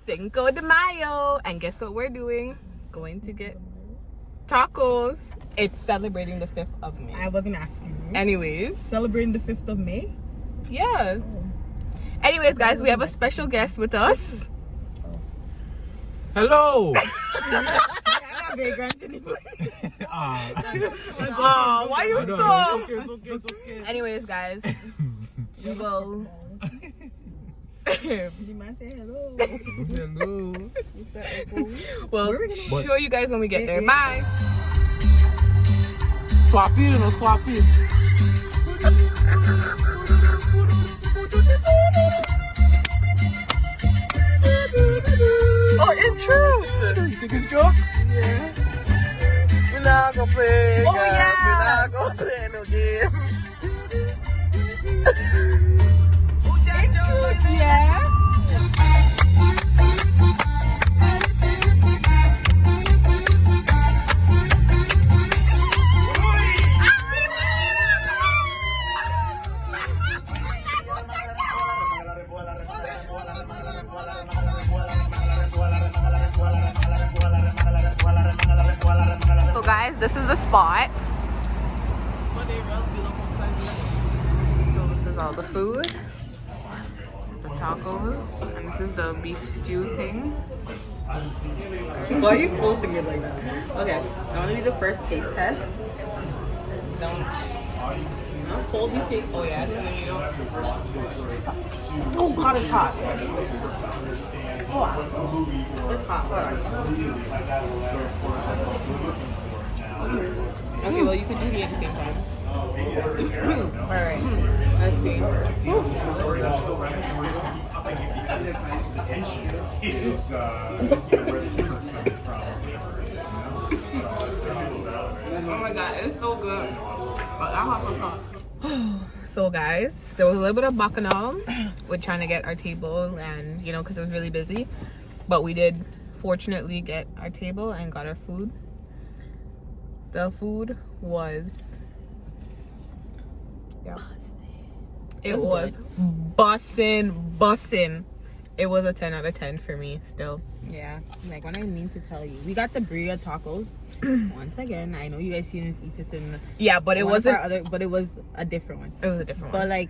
Cinco De Mayo. And guess what we're doing? Going to get tacos. It's celebrating the 5th of May. I wasn't asking you. Anyways. Celebrating the 5th of May? Yeah. Anyways, guys, we have a special guest with us. Hello! I'm not vagrant anymore. Oh, why you so? It's okay. Anyways, guys, we will. The man say hello. Hello. Well, Where we gonna- show you guys when we get there. Bye. Swappy, no swappy. Oh, in truth! You think it's joke? Yeah. We're not gonna play. Oh, guys. yeah. We're not gonna play no game. Yeah. So, guys, this is the spot. So, this is all the food. This is the tacos, and this is the beef stew thing. Why are you holding it like that? Okay, I want to do the first taste test. Don't. How cold you take? Oh yes. Oh god, it's hot. Oh, it's hot. Okay, well you could do me at the same time. All right. Let's see. Oh my god, it's so good. But that hot sauce hot. So guys, there was a little bit of bacchanal with trying to get our table, and you know, because it was really busy, but we did fortunately get our table and got our food. The food was, yeah, it was bussin'. It was a 10 out of 10 for me still. Yeah, like what I mean to tell you, we got the birria tacos. Once again, I know you guys seen us eat it in. Yeah, but it wasn't. But it was a different one. It was a different one. But like,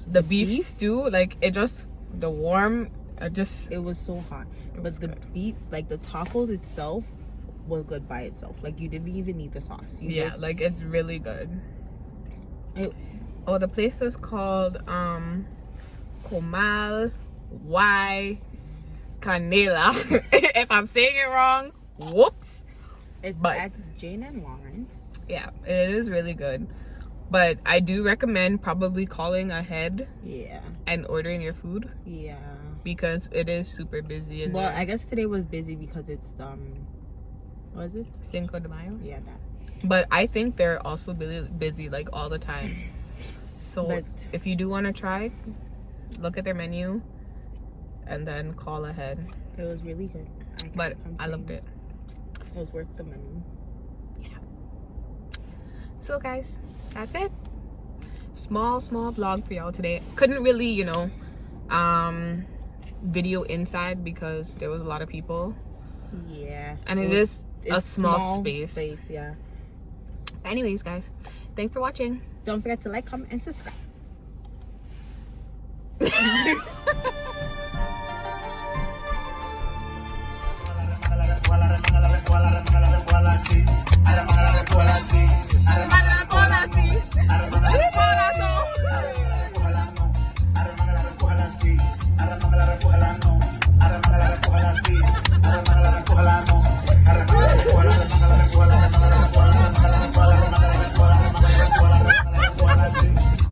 the beef stew, like it just the warm, it was so hot. But the beef, like the tacos itself, was good by itself. Like you didn't even need the sauce. Like it's really good. The place is called Comal Y Canela. If I'm saying it wrong, whoops. It's at Jane and Lawrence. Yeah, it is really good. But I do recommend probably calling ahead. Yeah. And ordering your food. Yeah. Because it is super busy. Well, I guess today was busy because it's what is it? Cinco de Mayo. Yeah, that. But I think they're also busy like all the time. So if you do want to try, look at their menu and then call ahead. It was really good. I loved it. It was worth the money. Yeah. So guys, that's it. Small vlog for y'all today. Couldn't really, you know, video inside because there was a lot of people. Yeah. And it's a small space. Yeah. Anyways, guys, thanks for watching. Don't forget to like, comment, and subscribe. Sí, a la